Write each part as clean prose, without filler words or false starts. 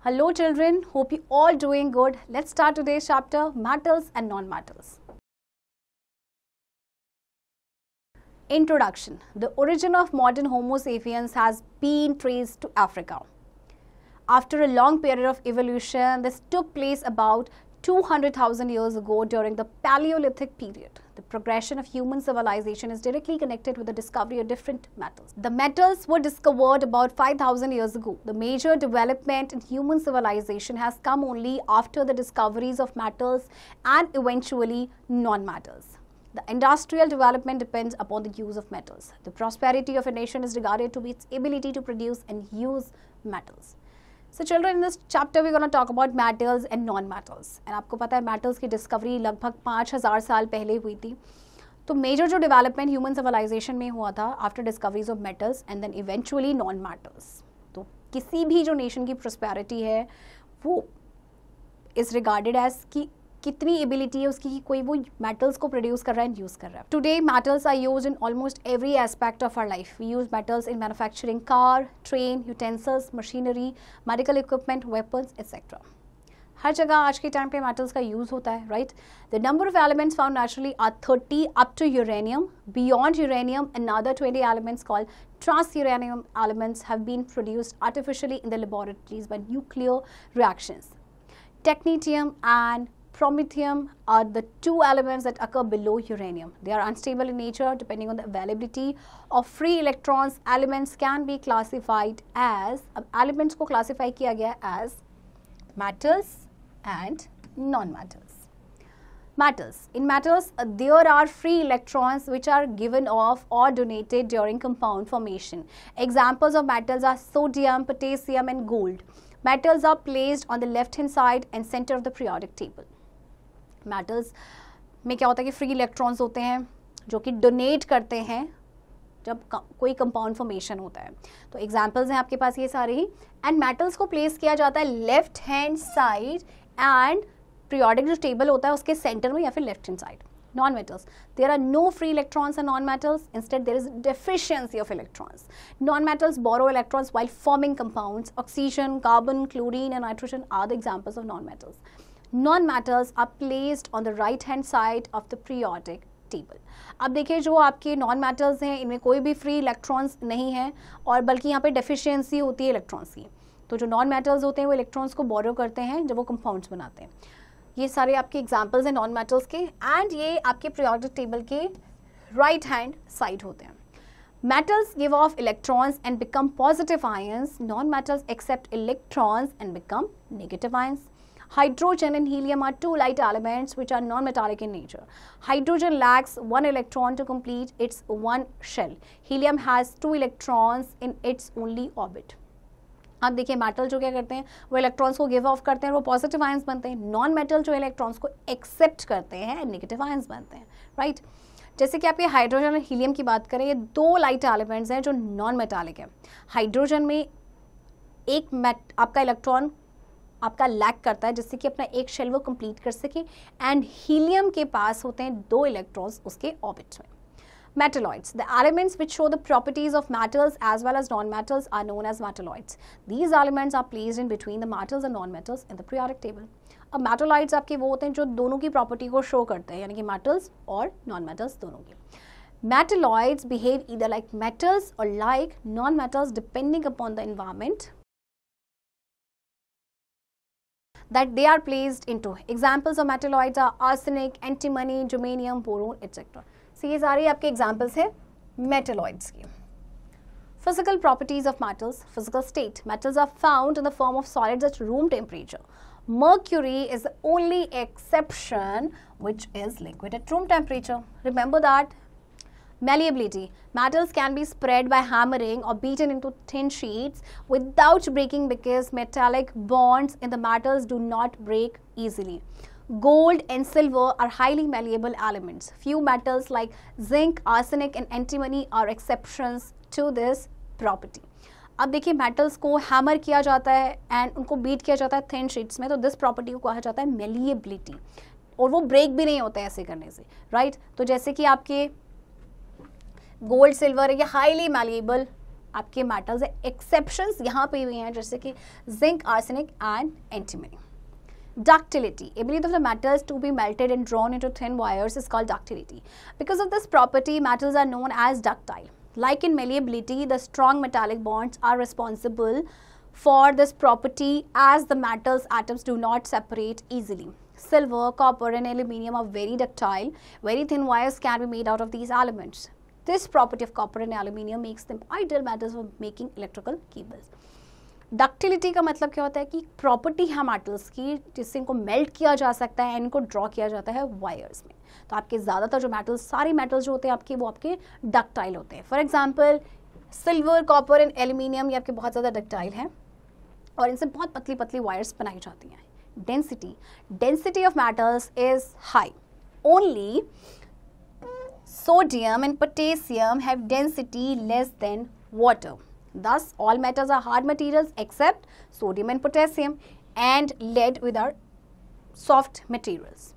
Hello children, hope you all doing good. Let's start today's chapter, metals and non-metals. Introduction. The origin of modern Homo sapiens has been traced to Africa. After a long period of evolution, this took place about 200,000 years ago during the Paleolithic period. The progression of human civilization is directly connected with the discovery of different metals. The metals were discovered about 5,000 years ago. The major development in human civilization has come only after the discoveries of metals and eventually non-metals. The industrial development depends upon the use of metals. The prosperity of a nation is regarded to be its ability to produce and use metals. So children, in this chapter we're going to talk about metals and non-metals. And आपको पता है metals की discovery लगभग 5,000 साल पहले हुई थी. तो major जो development human civilization में हुआ था after discoveries of metals and then eventually non-metals. तो किसी भी जो nation की prosperity है वो is regarded as कि कितनी एबिलिटी है उसकी कि कोई वो मेटल्स को प्रोड्यूस कर रहा है एंड यूज़ कर रहा है. Today metals are used in almost every aspect of our life. We use metals in manufacturing car, train, utensils, machinery, medical equipment, weapons etcetera. हर जगह आज के टाइम पे मेटल्स का यूज़ होता है, right. The number of elements found naturally are 30 up to uranium. Beyond uranium another 20 elements called trans-uranium elements have been produced artificially in the laboratories by nuclear reactions. Technetium and Promethium are the two elements that occur below uranium. They are unstable in nature. Depending on the availability of free electrons, elements can be classified as, elements को classify किया गया as metals and non-metals. Metals. In metals, there are free electrons which are given off or donated during compound formation. Examples of metals are sodium, potassium and gold. Metals are placed on the left hand side and center of the periodic table. Metals में क्या होता है कि free electrons होते हैं जो कि donate करते हैं जब कोई कंपाउंड फॉर्मेशन होता है. तो एग्जांपल्स हैं आपके पास ये सारे ही. एंड मेटल्स को प्लेस किया जाता है left hand side and periodic जो टेबल होता है उसके सेंटर में या फिर left hand side. Non metals, there are no free electrons in non metals. Instead there is deficiency of electrons. Non metals borrow electrons while forming compounds. Oxygen, carbon, chlorine and nitrogen are the examples of non metals. Non-metals are placed on the right hand side of the periodic table. अब देखिए जो आपके non-metals हैं इनमें कोई भी free electrons नहीं है और बल्कि यहाँ पे deficiency होती है electrons की. तो जो non-metals होते हैं वो electrons को borrow करते हैं जब वो compounds बनाते हैं. ये सारे आपके examples हैं non-metals के and ये आपके periodic table के right hand side होते हैं. Metals give off electrons and become positive ions. Non-metals accept electrons and become negative ions. Hydrogen and helium are two light elements which are non-metallic in nature. Hydrogen lacks one electron to complete its one shell. Helium has two electrons in its only orbit. अब देखिए metal जो क्या करते हैं वो electrons को give of करते हैं, वो पॉजिटिव आयंस बनते हैं. नॉन मेटल जो इलेक्ट्रॉन्स को एक्सेप्ट करते हैं नेगेटिव आयंस बनते हैं, राइट. जैसे कि आप ये हाइड्रोजन और हीलियम की बात करें, ये दो लाइट एलिमेंट्स हैं जो नॉन मेटालिक है. हाइड्रोजन में एक आपका इलेक्ट्रॉन आपका लैक करता है जिससे कि अपना एक शेल वो कंप्लीट कर सके. एंड हीलियम के पास होते हैं दो इलेक्ट्रॉन्स उसके ऑर्बिट में. Metalloids. The elements which show the properties of metals as well as non-metals are known as metalloids. These elements are placed in between the metals and non-metals in the periodic table. अब metalloids आपके वो होते हैं जो दोनों की property को show करते हैं, यानी कि metals और non-metals दोनों की. Metalloids behave either like metals or like non-metals depending upon the environment that they are placed into. Examples of metalloids are arsenic, antimony, germanium, boron, etc. So ये सारे आपके examples हैं metalloids की. Physical properties of metals. Physical state. Metals are found in the form of solids at room temperature. Mercury is the only exception which is liquid at room temperature. Remember that. Malleability. Metals can be spread by hammering or beaten into thin sheets without breaking because metallic bonds in the metals do not break easily. Gold and silver are highly malleable elements. Few metals like zinc, arsenic and antimony are exceptions to this property. अब देखिए metals को hammer किया जाता है and उनको beat किया जाता है थिन शीट्स में, तो दिस प्रॉपर्टी को कहा जाता है मेलिएबिलिटी, और वो ब्रेक भी नहीं होता है ऐसे करने से, राइट. तो जैसे कि आपके गोल्ड, सिल्वर, ये हाईली मैलिएबल आपके मेटल्स है. एक्सेप्शंस यहाँ पे भी हैं, जैसे कि zinc, arsenic and antimony. Ductility, ability of the metals to be melted and drawn into thin wires is called ductility. Because of this property, metals are known as ductile. Like in malleability, the strong metallic bonds are responsible for this property as the metals atoms do not separate easily. Silver, copper and aluminium are very ductile. Very thin wires can be made out of these elements. This property of copper and aluminium makes them ideal metals for making electrical cables. Ductility का मतलब क्या होता है कि property है metals की जिससे इनको मेल्ट किया जा सकता है एंड इनको ड्रॉ किया जाता है वायर्स में. तो आपके ज़्यादातर जो मेटल्स, सारे मेटल्स जो होते हैं आपके, वो आपके डक्टाइल होते हैं. For example silver, copper and aluminium, ये आपके बहुत ज़्यादा डक्टाइल हैं और इनसे बहुत पतली पतली वायर्स बनाई जाती हैं. Density of metals is high. Only sodium and potassium have density less than water. Thus, all metals are hard materials except sodium and potassium, and lead with are soft materials.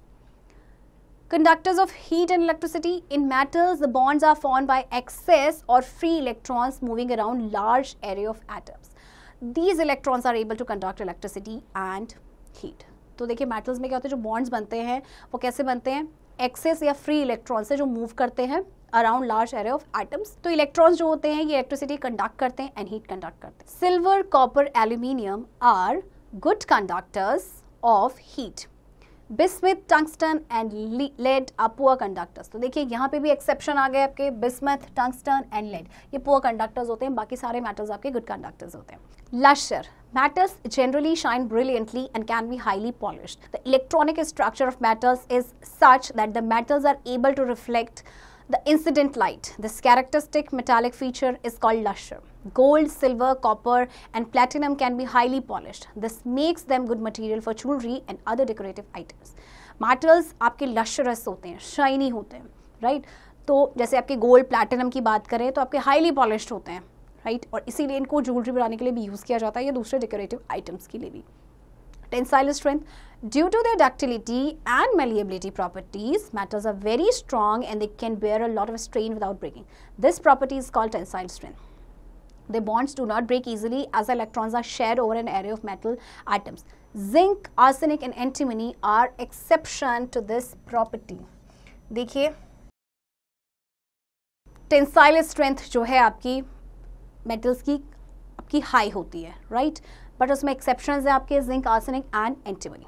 Conductors of heat and electricity. In metals, the bonds are formed by excess or free electrons moving around large area of atoms. These electrons are able to conduct electricity and heat. तो देखिए metals में क्या होता है, जो bonds बनते हैं वो कैसे बनते हैं, एक्सेस या फ्री इलेक्ट्रॉन से जो मूव करते हैं around large area of atoms. तो इलेक्ट्रॉन्स जो होते हैं ये इलेक्ट्रिसिटी कंडक्ट करते हैं एंड हीट कंडक्ट करते हैं. Silver, copper, aluminium are good conductors of heat. Bismuth, tungsten and lead are poor conductors. तो देखिए यहाँ पे भी एक्सेप्शन आ गए आपके, बिस्मथ, टंगस्टन एंड लेड ये पुअर कंडक्टर्स होते हैं, बाकी सारे मेटल्स आपके गुड कंडक्टर्स होते हैं. Lustre. Metals generally shine brilliantly and can be highly polished. The electronic structure of metals is such that the metals are able to reflect the incident light. This characteristic metallic feature is called lustre. Gold, silver, copper and platinum can be highly polished. This makes them good material for jewelry and other decorative items. Metals आपके lustrous होते हैं, shiny होते हैं, right? तो जैसे आपके gold, platinum की बात करें तो आपके हाईली पॉलिश्ड होते हैं, राइट और इसीलिए इनको ज्वेलरी बनाने के लिए भी यूज़ किया जाता है या दूसरे डेकोरेटिव आइटम्स के लिए भी. Tensile strength. Due to their ductility and malleability properties, metals are very strong and they can bear a lot of strain without breaking. This property is called tensile strength. The bonds do not break easily as electrons are shared over an array of metal atoms. Zinc, arsenic and antimony are exception to this property. देखिए tensile strength जो है आपकी metals की आपकी high होती है, right but उसमें exceptions है आपके zinc, arsenic and antimony.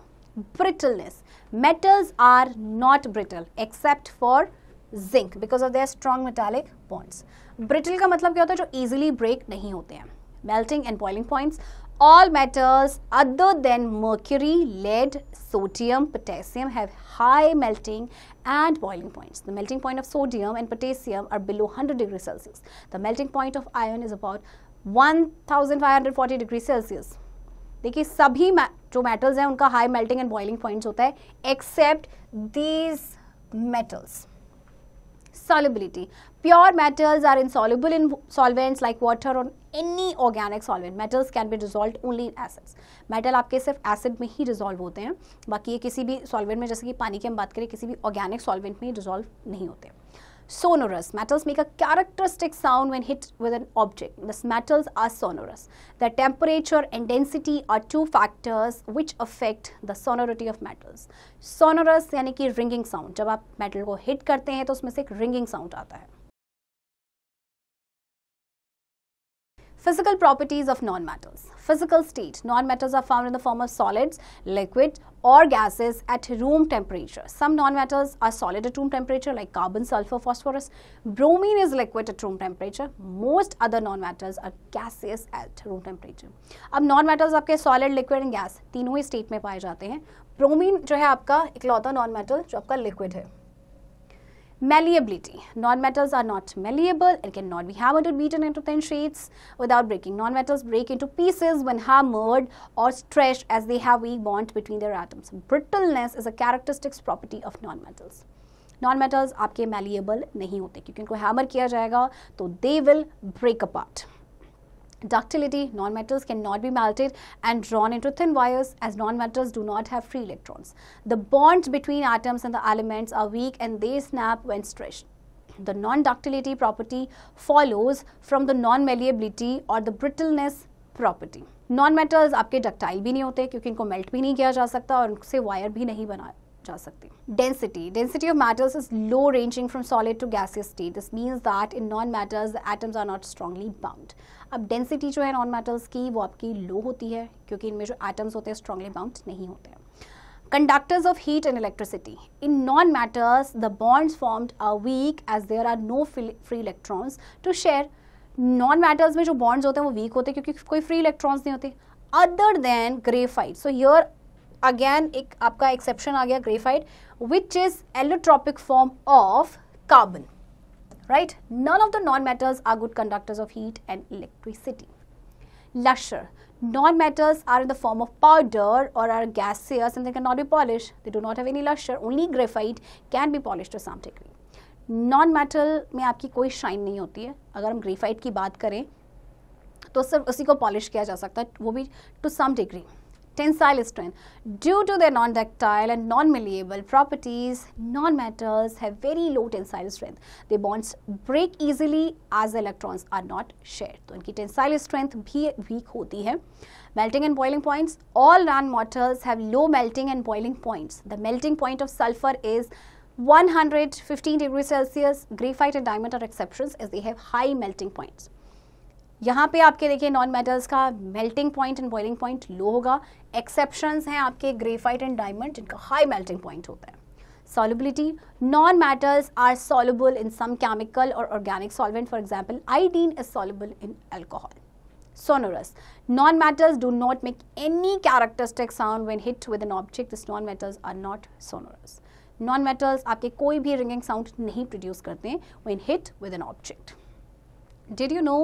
Brittleness. Metals are not brittle except for zinc because of their strong metallic bonds. Brittle का मतलब क्या होता है, जो इजीली ब्रेक नहीं होते हैं. Melting and boiling points. All metals other than mercury, lead, sodium, potassium have high melting and boiling points. The melting point of sodium and potassium are below 100 degrees Celsius. The melting point of iron is about 1540 degrees Celsius. देखिए सभी जो metals हैं उनका high melting and boiling points होता है except these metals. Solubility. Pure metals are insoluble in solvents like water or any organic solvent. Metals can be dissolved only in acids. Metal आपके सिर्फ acid में ही dissolve होते हैं, बाकी ये किसी भी solvent में, जैसे कि पानी की हम बात करें, किसी भी organic solvent में dissolve नहीं होते. Sonorous. Metals make a characteristic sound when hit with an object. Thus metals are sonorous. The temperature and density are two factors which affect the sonority of metals. Sonorous यानी कि ringing sound. जब आप metal को hit करते हैं तो उसमें से एक ringing sound आता है. Physical properties of non-metals. Physical state. Non-metals are found in the form of solids, liquid or gases at room temperature. Some non-metals are solid at room temperature like carbon, sulfur, phosphorus. Bromine is liquid at room temperature. Most other non-metals are gaseous at room temperature. अब non-metals आपके solid, liquid and gas तीनों ही state में पाए जाते हैं. Bromine जो है आपका इकलौता non-metal जो आपका liquid है. Malleability. Non-metals are not malleable and cannot be hammered or beaten into thin sheets without breaking. Non-metals break into pieces when hammered or stretched as they have weak bonds between their atoms. Brittleness is a characteristic property of non-metals. Non-metals आपके malleable नहीं होते क्योंकि उनको hammer किया जाएगा तो they will break apart. Ductility. Non-metals cannot be melted and drawn into thin wires as non-metals do not have free electrons. The bonds between atoms and the elements are weak and they snap when stretched. The non-ductility property follows from the non-malleability or the brittleness property. Non-metals आपके ductile भी नहीं होते क्योंकि इनको melt भी नहीं किया जा सकता और उनसे wire भी नहीं बनाया जा सकती. Density of metals is low ranging from solid to gaseous state. This means that in non-metals the atoms are not strongly bound. अब density जो है non-metals की वो आपकी low होती है क्योंकि इनमें जो atoms होते हैं strongly bound नहीं होते हैं. Conductors of heat and electricity. In non-metals, the bonds formed are weak as there are no free electrons to share. Non-metals में जो bonds होते हैं वो weak होते हैं क्योंकि कोई free electrons नहीं होते. Other than graphite. So here again एक आपका exception आ गया graphite, which is allotropic form of carbon. Right? None of the non-metals are good conductors of heat and electricity. Lustre. Non-metals are in the form of powder or are gaseous and they cannot be polished. They do not have any lustre. Only graphite can be polished to some degree. Non-metal में आपकी कोई shine नहीं होती है. अगर हम graphite की बात करें तो सिर्फ उसी को polish किया जा सकता है, वो भी to some degree. Tensile strength. Due to their non-ductile and non-malleable properties, non-metals have very low tensile strength. Their bonds break easily as the electrons are not shared. तो इनकी tensile strength भी weak होती है. Melting and boiling points. All non-metals have low melting and boiling points. The melting point of sulfur is 115 degrees Celsius. Graphite and diamond are exceptions as they have high melting points. यहाँ पे आपके देखिए non metals का melting point and boiling point low होगा. Exceptions हैं आपके graphite and diamond जिनका high melting point होता है. Solubility. Non metals are soluble in some chemical और organic solvent. For example iodine is soluble in alcohol. Sonorous. Non-metals do not make any characteristic sound when hit with an object. These non-metals are not sonorous. Non-metals आपके कोई भी ringing sound नहीं produce करते हैं when hit with an object. Did you know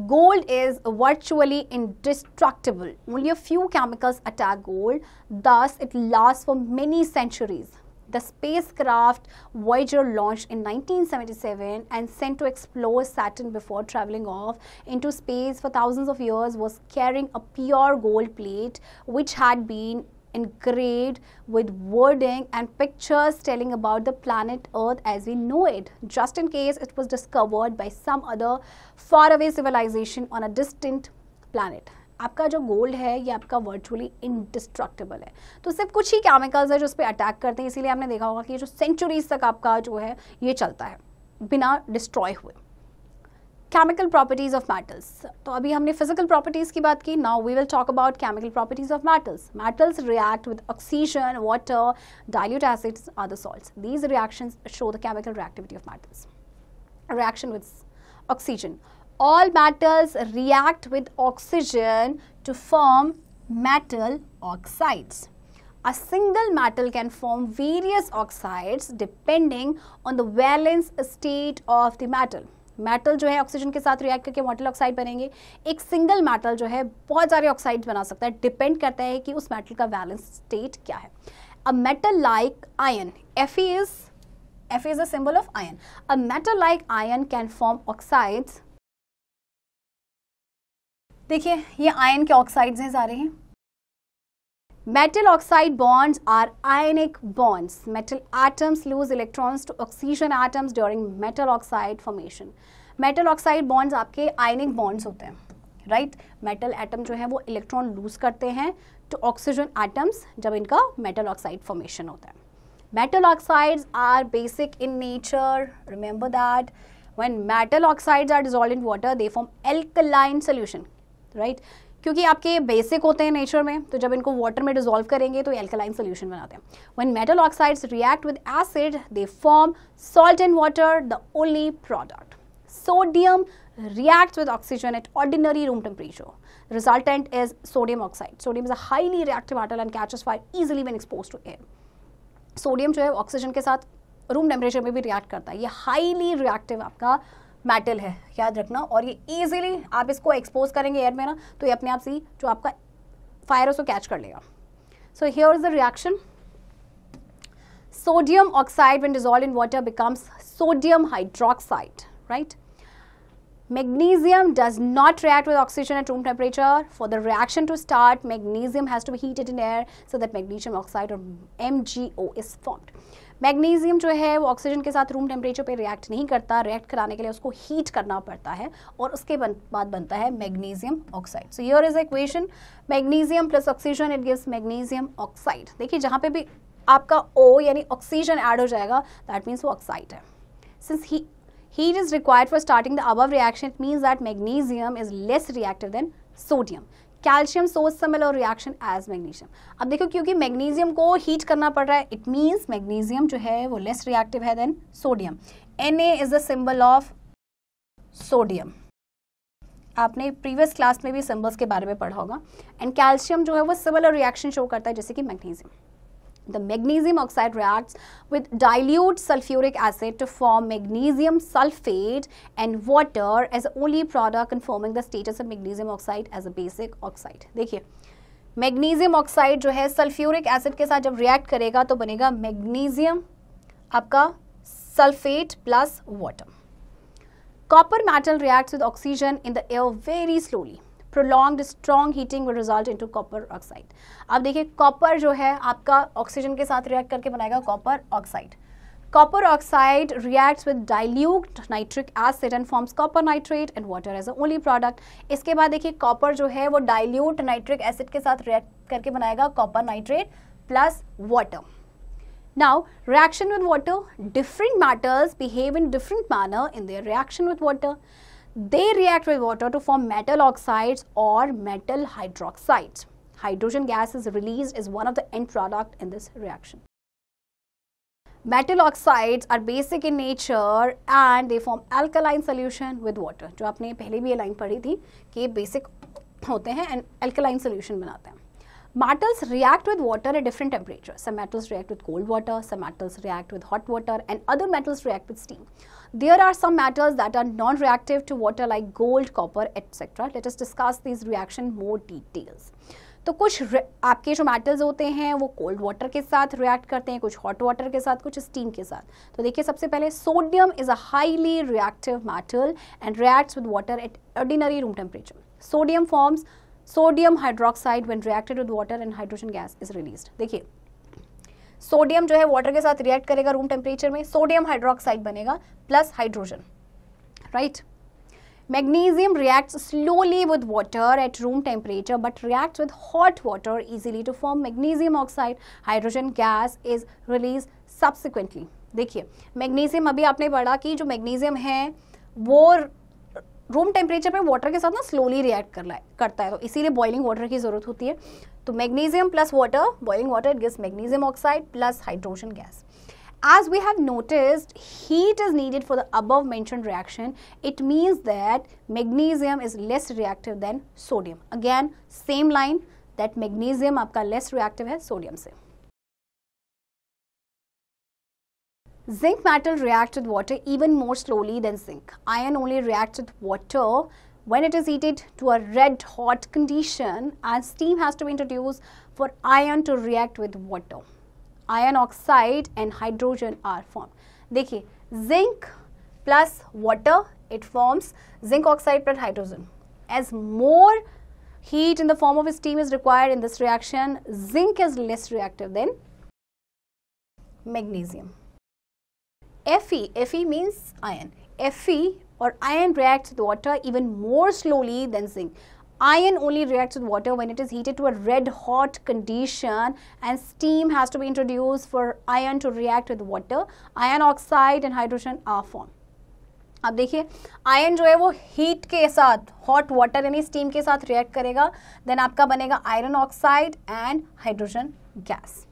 gold is virtually indestructible? Only a few chemicals attack gold, thus it lasts for many centuries. The spacecraft Voyager launched in 1977 and sent to explore Saturn before traveling off into space for thousands of years was carrying a pure gold plate which had been engraved with wording and pictures telling about the planet Earth as we know it, just in case it was discovered by some other faraway civilization on a distant planet. आपका जो gold है ये आपका virtually indestructible है. तो सिर्फ कुछ ही chemicals है जो उस पर अटैक करते हैं, इसीलिए आपने देखा होगा कि ये जो सेंचुरीज तक आपका जो है ये चलता है बिना डिस्ट्रॉय हुए. Chemical properties of metals. तो अभी हमने फिजिकल प्रॉपर्टीज की बात की. Now we will talk about chemical properties of metals. Metals react with oxygen, water, dilute acids, other salts. These reactions show the chemical reactivity of metals. Reaction with oxygen. All metals react with oxygen to form metal oxides. A single metal can form various oxides depending on the valence state of the metal. Metal जो है oxygen के साथ react करके metal oxide बनेंगे. एक single metal जो है बहुत सारे ऑक्साइड्स बना सकता है. डिपेंड करता है कि उस मेटल का वैलेंस स्टेट क्या है. A metal like ion, Fe is a symbol of iron. A metal like iron can form oxides. देखिए ये आयन के ऑक्साइड्स हैं सारे हैं. Metal oxide bonds are ionic bonds. Metal atoms lose electrons to oxygen atoms during metal oxide formation. Metal oxide bonds आपके ionic bonds होते हैं, right? Metal atom जो है वो इलेक्ट्रॉन लूज करते हैं to oxygen atoms जब इनका metal oxide formation होता है. Metal oxides are basic in nature. Remember that when metal oxides are dissolved in water, they form alkaline solution, right? क्योंकि आपके बेसिक होते हैं नेचर में, तो जब इनको वाटर में डिसॉल्व करेंगे तो एल्कलाइन सोल्यूशन बनाते हैं. When metal oxides react with acid, they form salt and water, the only product. Sodium reacts with oxygen at ordinary room temperature. The resultant is sodium oxide. Sodium is a highly reactive metal and catches fire easily when exposed to air. Sodium जो है oxygen के साथ room temperature में भी react करता है. ये highly reactive आपका मेटल है, याद रखना. और ये इजीली आप इसको एक्सपोज करेंगे एयर में ना, तो ये अपने आप से जो आपका फायर उसको कैच कर लेगा. So here is the reaction. Sodium oxide when dissolved in water becomes sodium hydroxide, right? Magnesium does not react with oxygen at room temperature. For the reaction to start, magnesium has to be heated in air so that magnesium oxide or MgO is formed. Magnesium जो है वो oxygen के साथ room temperature पे react नहीं करता, react कराने के लिए उसको हीट करना पड़ता है और उसके बाद बनता है magnesium oxide. So here is equation, magnesium plus oxygen it gives magnesium oxide. देखिए जहाँ पे भी आपका O यानी ऑक्सीजन ऐड हो जाएगा दैट मीन्स वो ऑक्साइड है. Since heat is required for starting the above reaction, it means that magnesium is less reactive than sodium. Calcium shows similar reaction as magnesium. अब देखो क्योंकि मैग्नीशियम को heat करना पड़ रहा है, इट मीन्स मैग्नीशियम जो है वो लेस रिएक्टिव है than sodium. Na is the symbol of sodium. आपने प्रीवियस क्लास में भी सिंबल्स के बारे में पढ़ा होगा. एंड कैल्शियम जो है वो सिमिलर रिएक्शन शो करता है जैसे कि magnesium. The magnesium oxide reacts with dilute sulfuric acid to form magnesium sulfate and water as the only product confirming the status of magnesium oxide as a basic oxide. देखिए magnesium oxide जो है sulfuric acid के साथ जब react करेगा तो बनेगा magnesium आपका sulfate plus water. Copper metal reacts with oxygen in the air very slowly. Prolonged strong heating will result into copper oxide. अब देखिए कॉपर जो है आपका ऑक्सीजन के साथ रिएक्ट करके बनाएगा copper oxide. Copper oxide reacts with dilute nitric acid and forms copper nitrate and water as the only product. इसके बाद देखिए कॉपर जो है वो dilute nitric acid के साथ रिएक्ट करके बनाएगा copper nitrate plus water. Now reaction with water, different metals behave in different manner in their reaction with water. They react with water to form metal oxides or metal hydroxides. Hydrogen gas is released as one of the end product in this reaction. Metal oxides are basic in nature and they form alkaline solution with water. जो आपने पहले भी ये line पढ़ी थी कि basic होते हैं and alkaline solution बनाते हैं. Metals react with water at different temperatures. Some metals react with cold water, some metals react with hot water, and other metals react with steam. There are some metals that are non-reactive to water like gold, copper, etc. Let us discuss these reaction more details. तो कुछ आपके जो metals होते हैं वो cold water के साथ react करते हैं, कुछ हॉट वाटर के साथ, कुछ स्टीम के साथ. तो देखिए सबसे पहले sodium is a highly reactive metal and reacts with water at ordinary room temperature. Sodium forms sodium hydroxide when reacted with water and hydrogen gas is released. देखिए सोडियम जो है वाटर के साथ रिएक्ट करेगा रूम टेम्परेचर में, sodium hydroxide बनेगा plus hydrogen, right. Magnesium reacts slowly with water at room temperature but reacts with hot water easily to form magnesium oxide. Hydrogen gas is released subsequently. देखिए magnesium अभी आपने पढ़ा कि जो magnesium है वो रूम टेम्परेचर पे वाटर के साथ ना स्लोली रिएक्ट करता है, तो इसीलिए बॉइलिंग वाटर की जरूरत होती है. तो magnesium plus water, boiling water, it gives magnesium oxide plus hydrogen gas. As we have noticed, heat is needed for the above mentioned reaction. It means that magnesium is less reactive than sodium. Again, same line that magnesium आपका less reactive है sodium से. Zinc metal reacts with water even more slowly than zinc. Iron only reacts with water when it is heated to a red hot condition and steam has to be introduced for iron to react with water. Iron oxide and hydrogen are formed. देखिए zinc plus water it forms zinc oxide plus hydrogen. As more heat in the form of steam is required in this reaction, zinc is less reactive than magnesium. Fe means iron. Fe or iron reacts with water even more slowly than zinc. Iron only reacts with water when it is heated to a red hot condition and steam has to be introduced for iron to react with water. Iron oxide and hydrogen are formed. अब देखिए ion जो है वो heat के साथ hot water यानी steam के साथ रिएक्ट करेगा, देन आपका बनेगा iron oxide and hydrogen gas.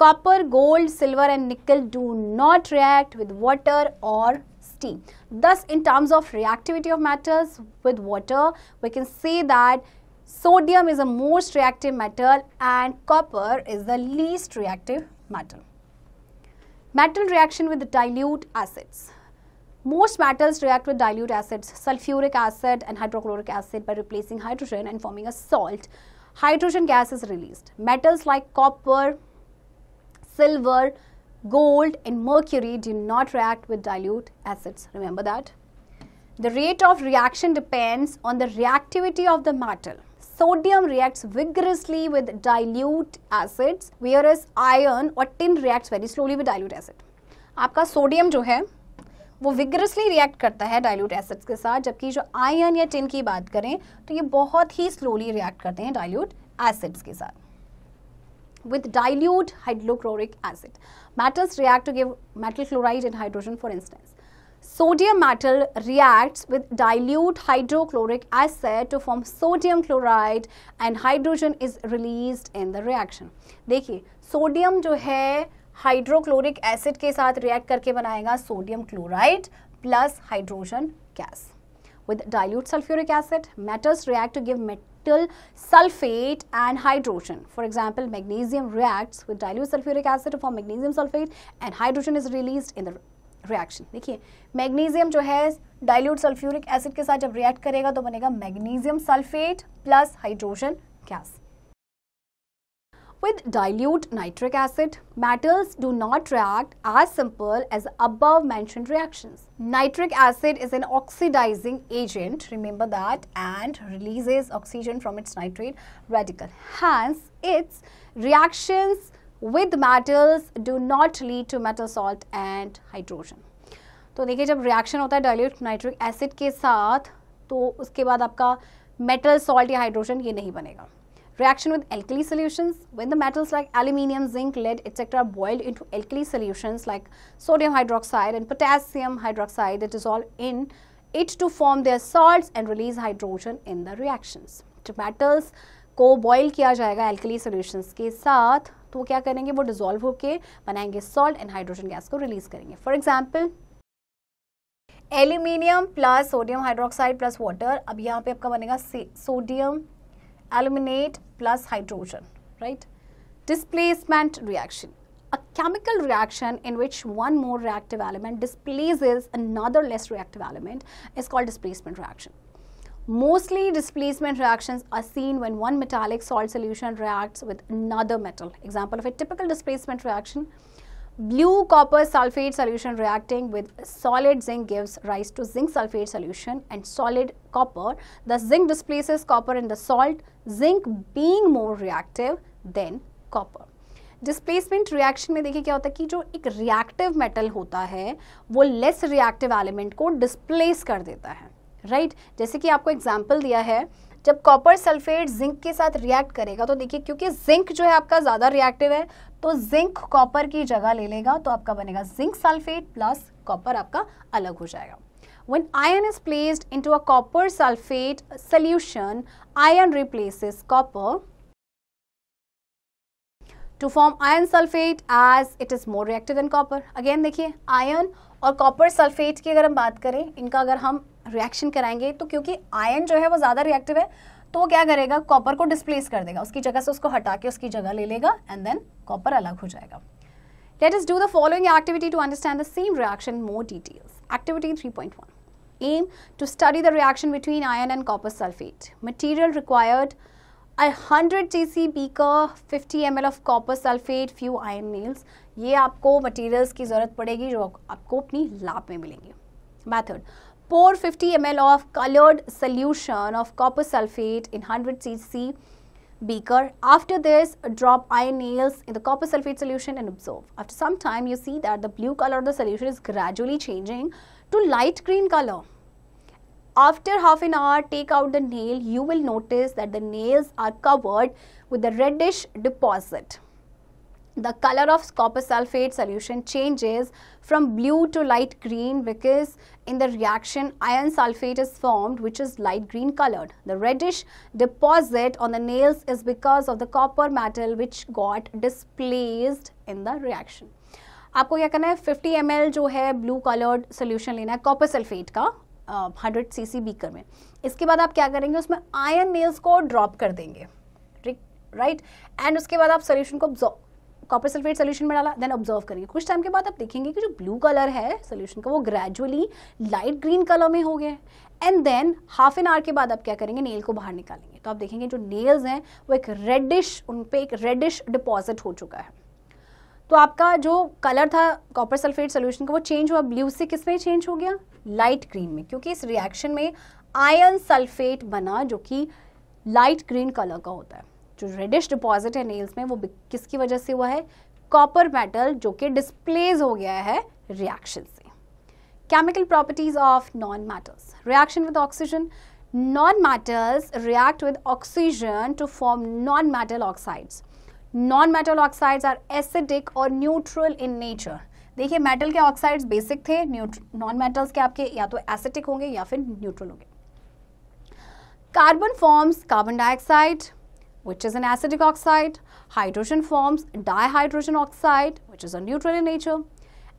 Copper, gold, silver and nickel do not react with water or steam. Thus, in terms of reactivity of metals with water, we can say that sodium is the most reactive metal and copper is the least reactive metal. Metal reaction with dilute acids. Most metals react with dilute acids, sulfuric acid and hydrochloric acid by replacing hydrogen and forming a salt. Hydrogen gas is released. Metals like copper, silver, gold and mercury do not react with dilute acids. Remember that. The rate of reaction depends on the reactivity of the metal. Sodium reacts vigorously with dilute acids, whereas iron or tin reacts very slowly with dilute acid. आपका sodium जो है वो vigorously react करता है dilute acids के साथ, जबकि जो आयन या टिन की बात करें तो ये बहुत ही स्लोली रिएक्ट करते हैं डाइल्यूट एसिड्स के साथ. With dilute hydrochloric acid, metals react to give metal chloride and hydrogen. For instance, sodium metal reacts with dilute hydrochloric acid to form sodium chloride and hydrogen is released in the reaction. देखिए sodium जो है hydrochloric acid के साथ react करके बनाएगा sodium chloride plus hydrogen gas. With dilute sulfuric acid, metals react to give metal sulfate and hydrogen. For example, magnesium reacts with dilute sulfuric acid to form magnesium sulfate and hydrogen is released in the reaction. देखिए magnesium जो है dilute sulphuric acid के साथ जब react करेगा तो बनेगा magnesium sulphate plus hydrogen gas. With dilute nitric acid, metals do not react as simple as above mentioned reactions. Nitric acid is an oxidizing agent, remember that, and releases oxygen from its nitrate radical. Hence, its reactions with metals do not lead to metal salt and hydrogen. तो देखिए जब reaction होता है dilute nitric acid के साथ तो उसके बाद आपका मेटल सॉल्ट या हाइड्रोजन ये नहीं बनेगा. Reaction with alkali solutions, when the metals like aluminium, zinc, lead, etc. are boiled into alkali solutions like sodium hydroxide and potassium hydroxide, they dissolve in it to form their salts and release hydrogen in the reactions. तो metals को boil किया जाएगा alkali solutions के साथ तो क्या करेंगे वो dissolve होके बनाएंगे salt and hydrogen gas को release करेंगे. For example, aluminium plus sodium hydroxide plus water, अब यहाँ पे आपका बनेगा sodium aluminate plus hydrogen, right? Displacement reaction, a chemical reaction in which one more reactive element displaces another less reactive element is called displacement reaction. Mostly displacement reactions are seen when one metallic salt solution reacts with another metal. Example of a typical displacement reaction: blue copper sulfate solution reacting with solid zinc gives rise to zinc sulfate solution and solid copper. The zinc displaces copper in the salt, zinc being more reactive than copper. Displacement reaction में देखिए क्या होता है कि जो एक reactive metal होता है वो लेस रिएक्टिव एलिमेंट को डिस्प्लेस कर देता है, राइट? जैसे कि आपको एग्जांपल दिया है, जब कॉपर सल्फेट जिंक के साथ रिएक्ट करेगा तो देखिए क्योंकि जिंक जो है आपका ज़्यादा रिएक्टिव है तो जिंक कॉपर की जगह ले लेगा तो आपका बनेगा जिंक सल्फेट प्लस कॉपर आपका अलग हो जाएगा. When iron is placed into a copper sulfate solution, iron replaces copper to form iron sulfate as it is more reactive than copper. Again देखिए आयन और कॉपर सल्फेट की अगर हम बात करें, इनका अगर हम रिएक्शन कराएंगे तो क्योंकि आयन जो है वो ज़्यादा रिएक्टिव है तो वो क्या करेगा, कॉपर को डिस्प्लेस कर देगा, उसकी जगह से उसको हटा के उसकी जगह ले लेगा एंड देन कॉपर अलग हो जाएगा. Let us do the following activity to understand the same reaction in more details. Activity 3.1. Aim to study the reaction between iron and copper sulfate. Material required: 100 cc beaker, 50 ml of copper sulfate, few iron nails. ये आपको materials की ज़रूरत पड़ेगी जो आपको अपनी lab में मिलेंगे. Method: pour 50 ml of colored solution of copper sulfate in 100 cc beaker. After this, drop iron nails in the copper sulfate solution and observe. After some time, you see that the blue color of the solution is gradually changing to light green color. After half an hour, take out the nail. You will notice that the nails are covered with a reddish deposit. The color of copper sulfate solution changes from blue to light green because in the reaction iron sulfate is formed which is light green colored. The reddish deposit on the nails is because of the copper metal which got displaced in the reaction. आपको क्या करना है, 50 ml जो है blue coloured solution लेना है copper sulphate का 100 cc beaker में. इसके बाद आप क्या करेंगे, उसमें आयरन नेल्स को ड्रॉप कर देंगे, राइट? एंड उसके बाद आप सोल्यूशन को कॉपर सल्फेट सोल्यूशन में डाला, देन ऑब्जर्व करेंगे. कुछ टाइम के बाद आप देखेंगे कि जो ब्लू कलर है सोल्यूशन का वो ग्रेजुअली लाइट ग्रीन कलर में हो गया. And than half an hour के बाद आप क्या करेंगे, नेल को बाहर निकालेंगे तो आप देखेंगे जो नेल्स हैं वो एक रेडिश, उन पे एक रेडिश डिपॉजिट हो चुका है. तो आपका जो कलर था कॉपर सल्फेट सोल्यूशन का वो चेंज हुआ, ब्लू से किस में चेंज हो गया, लाइट ग्रीन में, क्योंकि इस रिएक्शन में आयरन सल्फेट बना जो कि लाइट ग्रीन कलर का होता है। जो रेडिश डिपॉजिट है नेल्स में वो किसकी वजह से हुआ है, कॉपर मेटल जो कि डिस्प्लेस हो गया है रिएक्शन से। Chemical properties of non metals, reaction with oxygen, non metals react with oxygen to form non metal oxides. Non metal oxides are acidic और न्यूट्रल इन नेचर। देखिए मेटल के oxides basic थे, non metals के आपके या तो acidic होंगे या फिर न्यूट्रल होंगे। Carbon forms carbon dioxide which is an acidic oxide. Hydrogen forms dihydrogen oxide, which is a neutral in nature.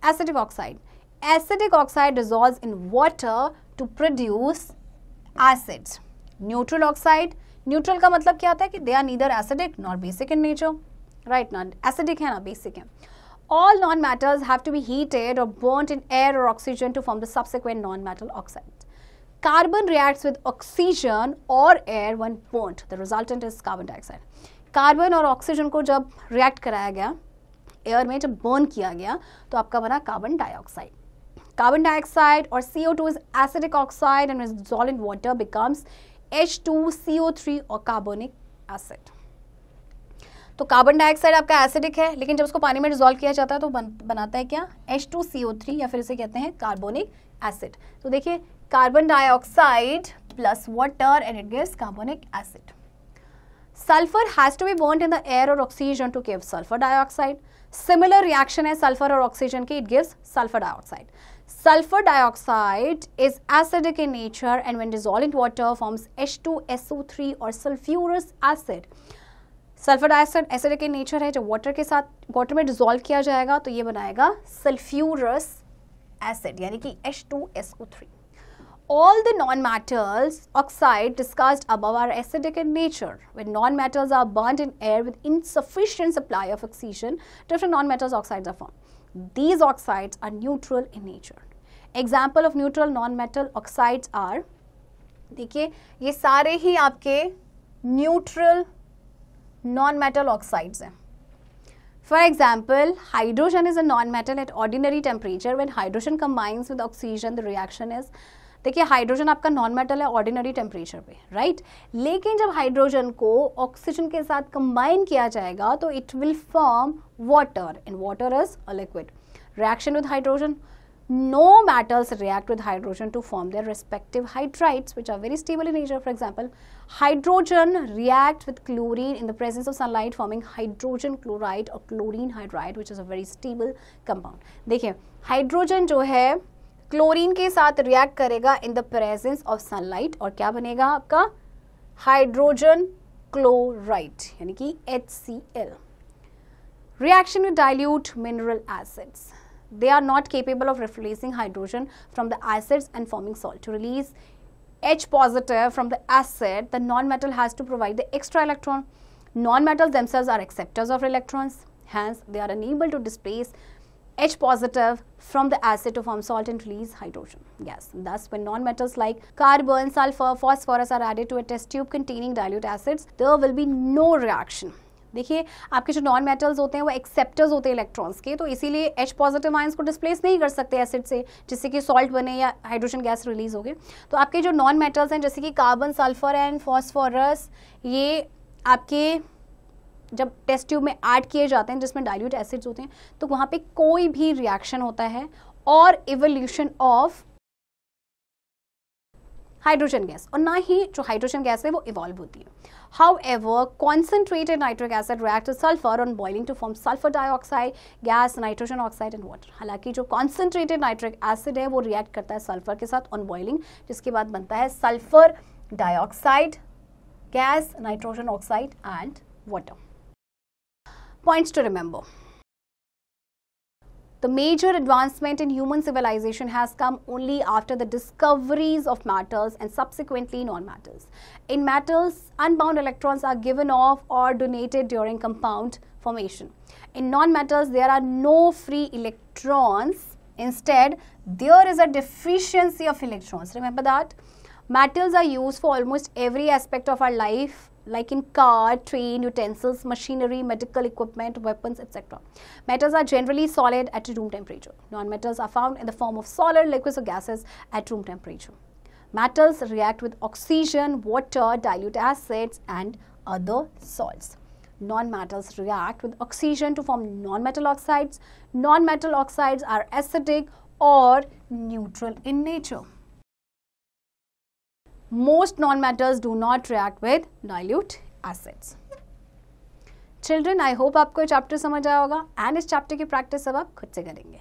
Acidic oxide. Acidic oxide dissolves in water to produce acids. Neutral oxide. Neutral का मतलब क्या होता है कि they are neither acidic nor basic in nature. Right, ना acidic है ना basic है. All non-metals have to be heated or burnt in air or oxygen to form the subsequent non-metal oxides. Carbon reacts with oxygen or air when burnt. The resultant is carbon dioxide. Carbon और oxygen को जब react कराया गया air में, जब burn किया गया तो आपका बना कार्बन डाइऑक्साइड. कार्बन डाइऑक्साइड और CO2 is acidic oxide and when dissolved in water becomes H2CO3 और कार्बोनिक एसिड. तो कार्बन डाइऑक्साइड आपका एसिडिक है, लेकिन जब उसको पानी में डिसॉल्व किया जाता है तो बनाता है क्या, H2CO3 या फिर इसे कहते हैं कार्बोनिक एसिड. तो देखिए carbon dioxide plus water and it gives carbonic acid. Sulphur has to be burned in the air और oxygen to give sulphur dioxide. Similar reaction है सल्फर और ऑक्सीजन की, it gives sulphur dioxide. Sulfur dioxide is acidic in nature and when dissolved in water forms H2SO3 और sulfurous acid. Sulphur dioxide acidic in nature है, जब water के साथ water में dissolve किया जाएगा तो ये बनाएगा सल्फ्यूरस एसिड यानी कि H2SO3. All the non-metals oxide discussed above are acidic in nature. When non-metals are burnt in air with insufficient supply of oxygen, different non-metals oxides are formed. These oxides are neutral in nature. Example of neutral non-metal oxides are, देखिए ये सारे ही आपके neutral non-metal oxides हैं. For example, hydrogen is a non-metal at ordinary temperature. When hydrogen combines with oxygen, the reaction is, देखिए hydrogen आपका non metal है ordinary temperature पे, right. लेकिन जब हाइड्रोजन को ऑक्सीजन के साथ कंबाइन किया जाएगा तो it will form water and water is a liquid. Reaction with hydrogen, no metals react with hydrogen to form their respective hydrides which are very stable in nature. For example, hydrogen reacts with chlorine in the presence of sunlight forming hydrogen chloride or chlorine hydride which is a very stable compound. देखिए hydrogen जो है chlorine के साथ react करेगा in the presence of sunlight और क्या बनेगा आपका हाइड्रोजन क्लोराइड यानी कि HCl. Reaction with dilute mineral acids. They are not capable of replacing hydrogen from the acids and forming salt. To release H positive from the acid, the non-metal has to provide the extra electron. Non-metals themselves are acceptors of electrons. Hence, they are unable to displace H positive from the acid to form salt and release hydrogen gas. Thus, when non-metals like carbon, sulfur, phosphorus are added to a test tube containing dilute acids, there will be no reaction. देखिए आपके जो non metals होते हैं वो acceptors होते हैं electrons के, तो इसीलिए H पॉजिटिव आयंस को डिस्प्लेस नहीं कर सकते एसिड से जिससे कि सॉल्ट बने या हाइड्रोजन गैस रिलीज हो गए. तो आपके जो नॉन मेटल्स हैं जैसे कि कार्बन, सल्फर एंड फॉस्फोरस, ये आपके जब टेस्ट ट्यूब में ऐड किए जाते हैं जिसमें डाइल्यूट एसिड्स होते हैं तो वहाँ पे कोई भी रिएक्शन होता है और इवोल्यूशन ऑफ हाइड्रोजन गैस और ना ही जो हाइड्रोजन गैस है वो इवॉल्व होती है. However, concentrated nitric acid reacts with sulfur on boiling to form sulfur dioxide gas, nitrogen oxide and water. हालांकि जो concentrated nitric acid है वो रिएक्ट करता है सल्फर के साथ on boiling जिसके बाद बनता है sulphur dioxide gas, nitrogen oxide and water. Points to remember. The major advancement in human civilization has come only after the discoveries of metals and subsequently non-metals. In metals, unbound electrons are given off or donated during compound formation. In non-metals, there are no free electrons. Instead, there is a deficiency of electrons. Remember that? Metals are used for almost every aspect of our life, like in car, train, utensils, machinery, medical equipment, weapons, etc. Metals are generally solid at room temperature. Non-metals are found in the form of solid, liquids or gases at room temperature. Metals react with oxygen, water, dilute acids and other salts. Non-metals react with oxygen to form non-metal oxides. Non-metal oxides are acidic or neutral in nature. Most non-metals do not react with dilute acids. Children, I hope आपको ये chapter समझ आया होगा and इस chapter की practice अब आप खुद से करेंगे.